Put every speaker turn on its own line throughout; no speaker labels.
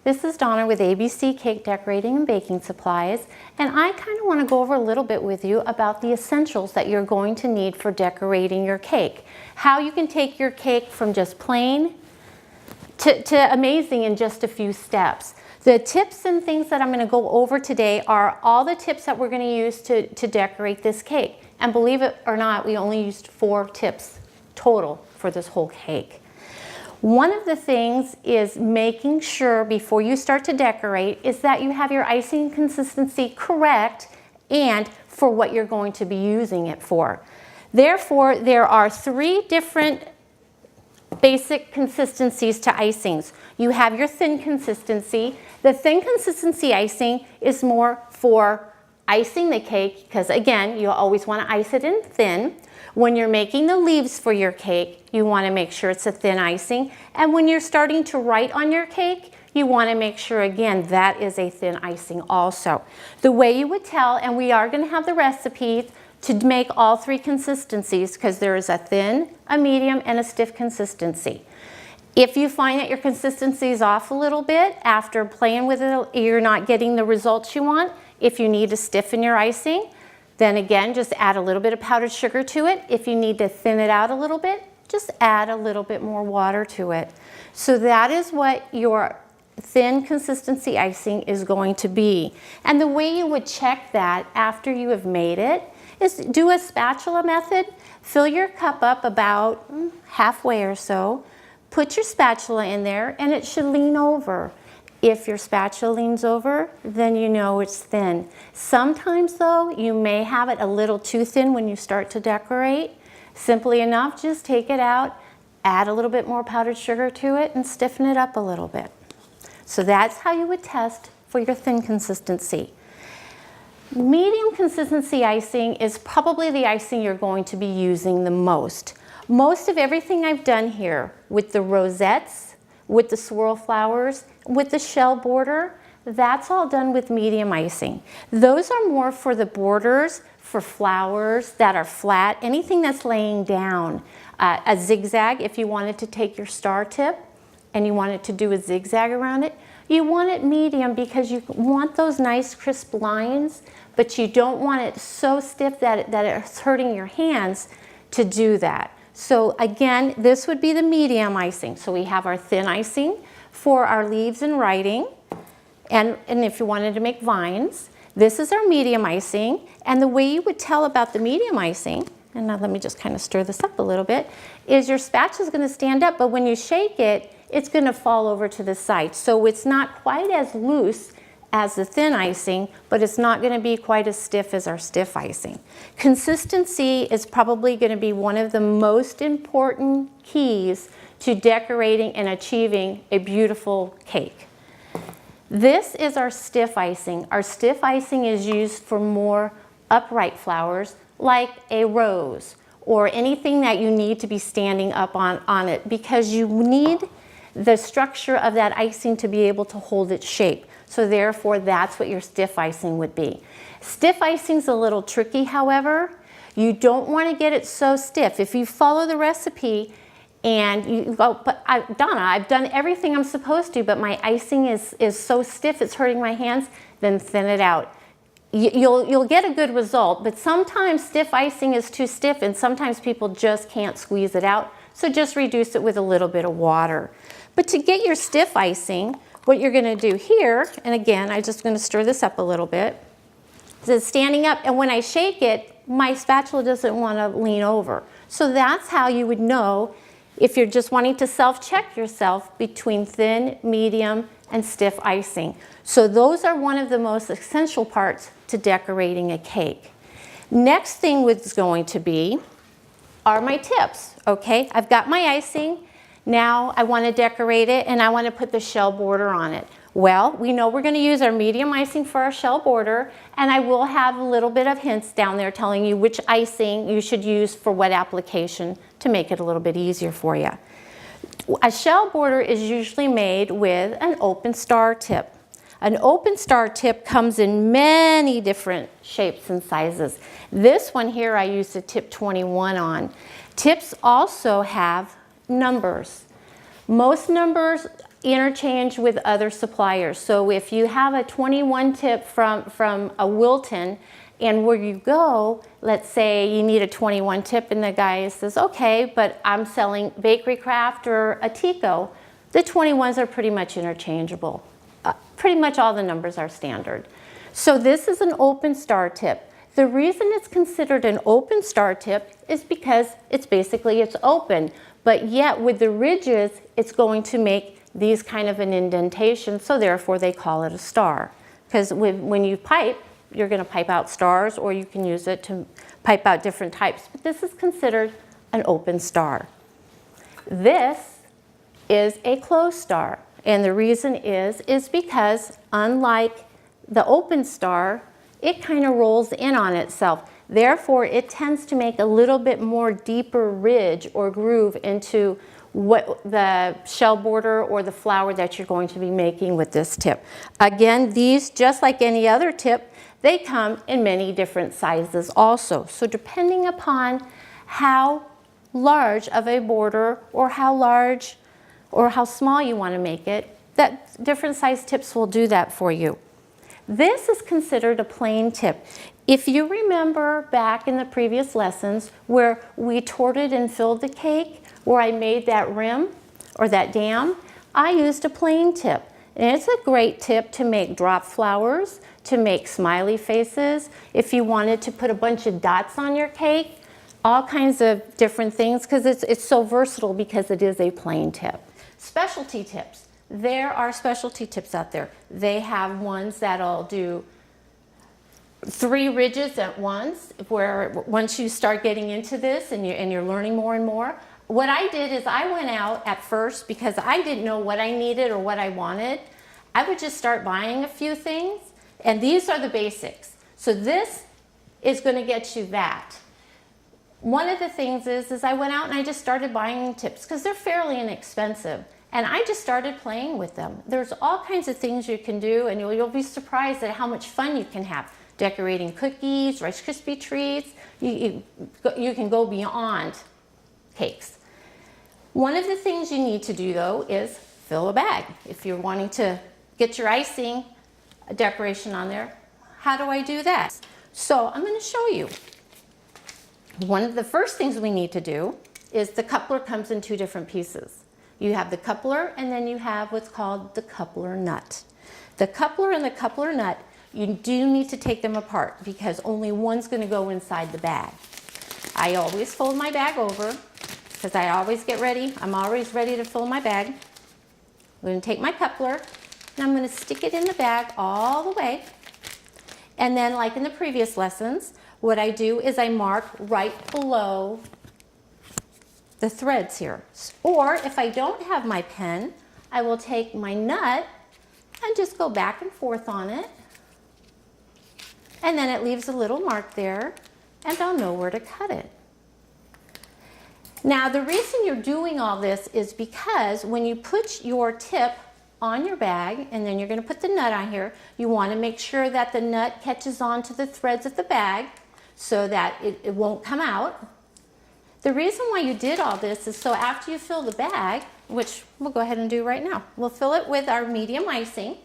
This is Donna with ABC Cake Decorating and Baking Supplies, and I kind of want to go over a little bit with you about the essentials that you're going to need for decorating your cake. How you can take your cake from just plain to amazing in just a few steps. The tips and things that I'm going to go over today are all the tips that we're going to use to decorate this cake. And believe it or not, we only used 4 tips total for this whole cake. One of the things is making sure before you start to decorate is that you have your icing consistency correct and for what you're going to be using it for. Therefore, there are 3 different basic consistencies to icings. You have your thin consistency. The thin consistency icing is more for icing the cake because, again, you always want to ice it in thin. When you're making the leaves for your cake, you want to make sure it's a thin icing. And when you're starting to write on your cake, you want to make sure, again, that is a thin icing also. The way you would tell, and we are going to have the recipes to make all 3 consistencies because there is a thin, a medium, and a stiff consistency. If you find that your consistency is off a little bit after playing with it, you're not getting the results you want, if you need to stiffen your icing, then again, just add a little bit of powdered sugar to it. If you need to thin it out a little bit, just add a little bit more water to it. So that is what your thin consistency icing is going to be. And the way you would check that after you have made it is do a spatula method. Fill your cup up about halfway or so. Put your spatula in there and it should lean over. If your spatula leans over, then you know it's thin. Sometimes though, you may have it a little too thin when you start to decorate. Simply enough, just take it out, add a little bit more powdered sugar to it, and stiffen it up a little bit. So that's how you would test for your thin consistency. Medium consistency icing is probably the icing you're going to be using the most. Most of everything I've done here with the rosettes, with the swirl flowers, with the shell border, that's all done with medium icing. Those are more for the borders, for flowers that are flat, anything that's laying down. A zigzag, if you wanted to take your star tip and you wanted to do a zigzag around it, you want it medium because you want those nice crisp lines, but you don't want it so stiff that it's hurting your hands to do that. So again, this would be the medium icing. So we have our thin icing for our leaves and writing. And if you wanted to make vines, this is our medium icing. And the way you would tell about the medium icing, and now let me just kind of stir this up a little bit, is your spatula is going to stand up, but when you shake it, it's going to fall over to the side. So it's not quite as loose as the thin icing, but it's not going to be quite as stiff as our stiff icing. Consistency is probably going to be one of the most important keys to decorating and achieving a beautiful cake. This is our stiff icing. Our stiff icing is used for more upright flowers like a rose or anything that you need to be standing up on it because you need the structure of that icing to be able to hold its shape. So therefore, that's what your stiff icing would be. Stiff icing's a little tricky, however. You don't want to get it so stiff. If you follow the recipe and you go, but Donna, I've done everything I'm supposed to, but my icing is so stiff it's hurting my hands, then thin it out. You'll get a good result, but sometimes stiff icing is too stiff and sometimes people just can't squeeze it out. So just reduce it with a little bit of water. But to get your stiff icing, what you're going to do here, and again, I'm just going to stir this up a little bit, is standing up, and when I shake it, my spatula doesn't want to lean over. So that's how you would know if you're just wanting to self-check yourself between thin, medium, and stiff icing. So those are one of the most essential parts to decorating a cake. Next thing is going to be are my tips, okay? I've got my icing. Now I want to decorate it and I want to put the shell border on it. Well, we know we're going to use our medium icing for our shell border, and I will have a little bit of hints down there telling you which icing you should use for what application to make it a little bit easier for you. A shell border is usually made with an open star tip. An open star tip comes in many different shapes and sizes. This one here I used a tip 21 on. Tips also have numbers. Most numbers interchange with other suppliers. So if you have a 21 tip from a Wilton, and where you go, let's say you need a 21 tip and the guy says, okay, but I'm selling Bakery Craft or a Tico, the 21s are pretty much interchangeable. Pretty much all the numbers are standard. So this is an open star tip. The reason it's considered an open star tip is because it's open, but yet with the ridges, it's going to make these kind of an indentation, so therefore they call it a star. Because when you pipe, you're going to pipe out stars, or you can use it to pipe out different types, but this is considered an open star. This is a closed star, and the reason is because unlike the open star, it kind of rolls in on itself. Therefore, it tends to make a little bit more deeper ridge or groove into what the shell border or the flower that you're going to be making with this tip. Again, these, just like any other tip, they come in many different sizes also. So depending upon how large of a border or how large or how small you want to make it, that different size tips will do that for you. This is considered a plain tip. If you remember back in the previous lessons where we torted and filled the cake, where I made that rim or that dam, I used a plain tip. And it's a great tip to make drop flowers, to make smiley faces, if you wanted to put a bunch of dots on your cake, all kinds of different things, because it's so versatile because it is a plain tip. Specialty tips. There are specialty tips out there. They have ones that'll do 3 ridges at once, where once you start getting into this and you're learning more and more. What I did is I went out at first because I didn't know what I needed or what I wanted. I would just start buying a few things, and these are the basics. So this is going to get you that. One of the things is I went out and I just started buying tips because they're fairly inexpensive. And I just started playing with them. There's all kinds of things you can do, and you'll be surprised at how much fun you can have. Decorating cookies, Rice Krispie treats, you can go beyond cakes. One of the things you need to do though is fill a bag. If you're wanting to get your icing decoration on there, how do I do that? So I'm going to show you. One of the first things we need to do is the coupler comes in 2 different pieces. You have the coupler, and then you have what's called the coupler nut. The coupler and the coupler nut, you do need to take them apart because only one's going to go inside the bag. I always fold my bag over because I always get ready. I'm always ready to fill my bag. I'm going to take my coupler and I'm going to stick it in the bag all the way. And then, like in the previous lessons, what I do is I mark right below the threads here. Or if I don't have my pen, I will take my nut and just go back and forth on it. And then it leaves a little mark there, and I'll know where to cut it. Now, the reason you're doing all this is because when you put your tip on your bag, and then you're going to put the nut on here, you want to make sure that the nut catches on to the threads of the bag so that it won't come out. The reason why you did all this is so after you fill the bag, which we'll go ahead and do right now, we'll fill it with our medium icing,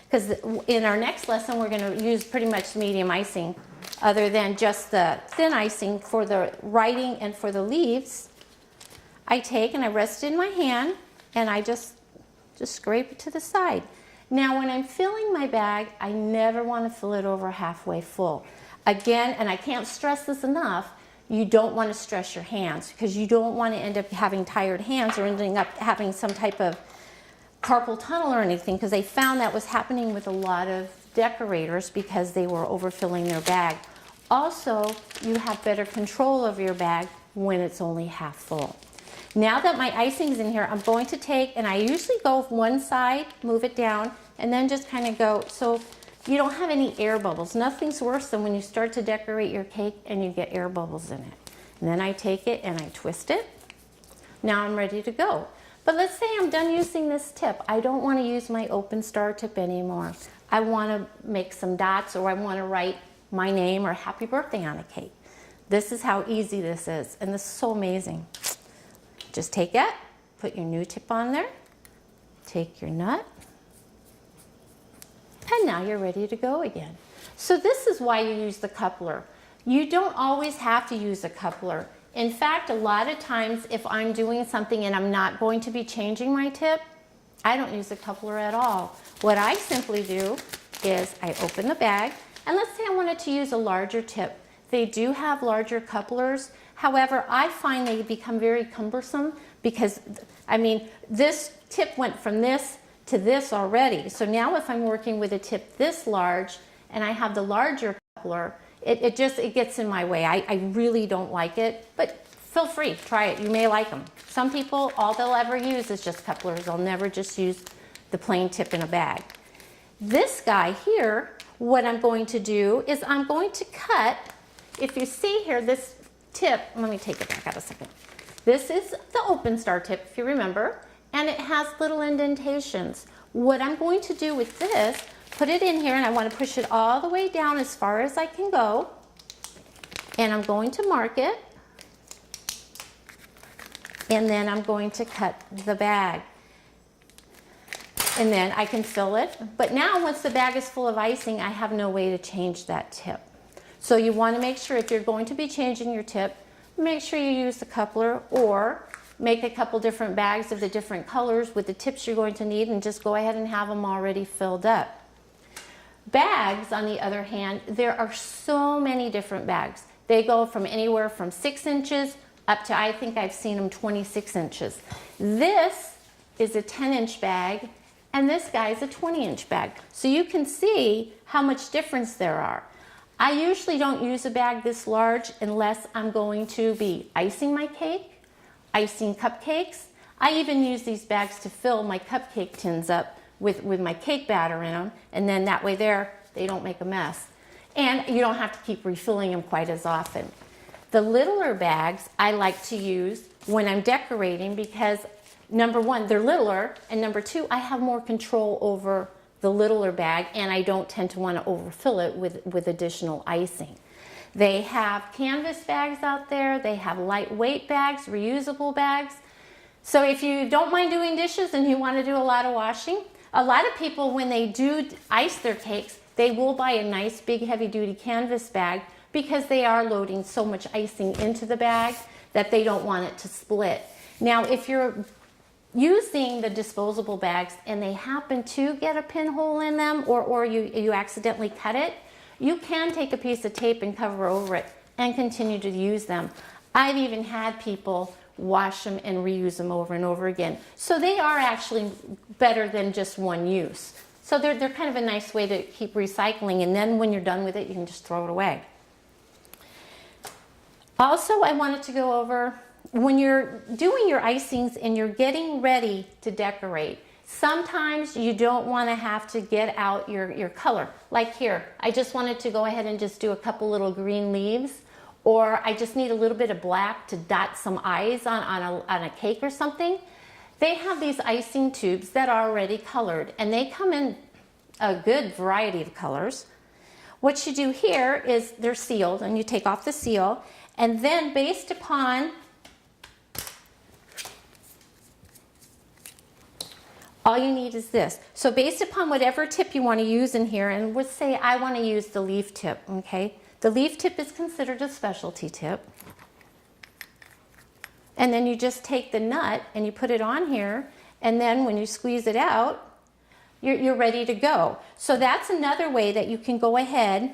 because in our next lesson we're going to use pretty much medium icing other than just the thin icing for the writing and for the leaves. I take and I rest it in my hand and I just scrape it to the side. Now when I'm filling my bag, I never want to fill it over halfway full. Again, and I can't stress this enough, you don't want to stress your hands because you don't want to end up having tired hands or ending up having some type of carpal tunnel or anything, because they found that was happening with a lot of decorators because they were overfilling their bag. Also, you have better control of your bag when it's only half full. Now that my icing's in here, I'm going to take, and I usually go one side, move it down, and then just kind of go, so you don't have any air bubbles. Nothing's worse than when you start to decorate your cake and you get air bubbles in it. And then I take it and I twist it. Now I'm ready to go. But let's say I'm done using this tip. I don't want to use my open star tip anymore. I want to make some dots, or I want to write my name or happy birthday on a cake. This is how easy this is, and this is so amazing. Just take it, put your new tip on there, take your nut, and now you're ready to go again. So this is why you use the coupler. You don't always have to use a coupler. In fact, a lot of times if I'm doing something and I'm not going to be changing my tip, I don't use a coupler at all. What I simply do is I open the bag, and let's say I wanted to use a larger tip. They do have larger couplers. However, I find they become very cumbersome because, I mean, this tip went from this to this already. So now if I'm working with a tip this large and I have the larger coupler, it gets in my way. I really don't like it, but feel free, try it. You may like them. Some people, all they'll ever use is just couplers. They'll never just use the plain tip in a bag. This guy here, what I'm going to do is I'm going to cut, if you see here, this tip, let me take it back out a second. This is the open star tip, if you remember, and it has little indentations. What I'm going to do with this, put it in here, and I want to push it all the way down as far as I can go, and I'm going to mark it, and then I'm going to cut the bag. And then I can fill it. But now once the bag is full of icing, I have no way to change that tip. So you want to make sure if you're going to be changing your tip, make sure you use the coupler or make a couple different bags of the different colors with the tips you're going to need and just go ahead and have them already filled up. Bags, on the other hand, there are so many different bags. They go from anywhere from 6 inches up to, I think I've seen them 26 inches. This is a 10-inch bag, and this guy is a 20-inch bag. So you can see how much difference there are. I usually don't use a bag this large unless I'm going to be icing my cake, icing cupcakes. I even use these bags to fill my cupcake tins up with my cake batter in them, and then that way they don't make a mess. And you don't have to keep refilling them quite as often. The littler bags I like to use when I'm decorating because number one, they're littler, and number two, I have more control over the littler bag and I don't tend to want to overfill it with additional icing. They have canvas bags out there, they have lightweight bags, reusable bags. So if you don't mind doing dishes and you want to do a lot of washing, a lot of people when they do ice their cakes, they will buy a nice big heavy duty canvas bag because they are loading so much icing into the bag that they don't want it to split. Now if you're using the disposable bags and they happen to get a pinhole in them or you accidentally cut it, you can take a piece of tape and cover over it and continue to use them. I've even had people wash them and reuse them over and over again. So they are actually better than just one use. So they're kind of a nice way to keep recycling, and then when you're done with it, you can just throw it away. Also, I wanted to go over when you're doing your icings and you're getting ready to decorate, sometimes you don't want to have to get out your color. Like here, I just wanted to go ahead and just do a couple little green leaves, or I just need a little bit of black to dot some eyes on a cake or something. They have these icing tubes that are already colored, and they come in a good variety of colors. What you do here is they're sealed, and you take off the seal, and then based upon all you need is this. So based upon whatever tip you want to use in here, and let's say I want to use the leaf tip, okay? The leaf tip is considered a specialty tip. And then you just take the nut and you put it on here, and then when you squeeze it out, you're ready to go. So that's another way that you can go ahead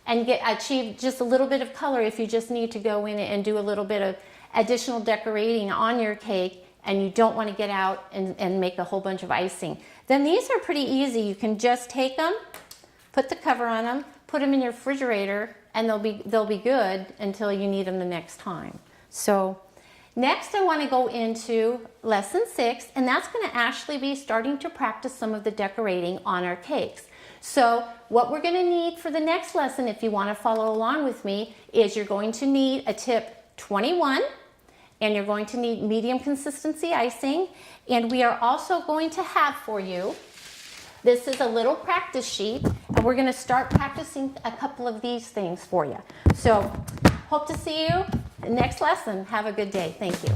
and achieve just a little bit of color if you just need to go in and do a little bit of additional decorating on your cake and you don't want to get out and make a whole bunch of icing. Then these are pretty easy. You can just take them, put the cover on them, put them in your refrigerator, and they'll be good until you need them the next time. So next I want to go into lesson 6, and that's going to actually be starting to practice some of the decorating on our cakes. So what we're going to need for the next lesson, if you want to follow along with me, is you're going to need a tip 21, and you're going to need medium consistency icing, and we are also going to have for you, this is a little practice sheet, and we're going to start practicing a couple of these things for you. So hope to see you next lesson. Have a good day. Thank you.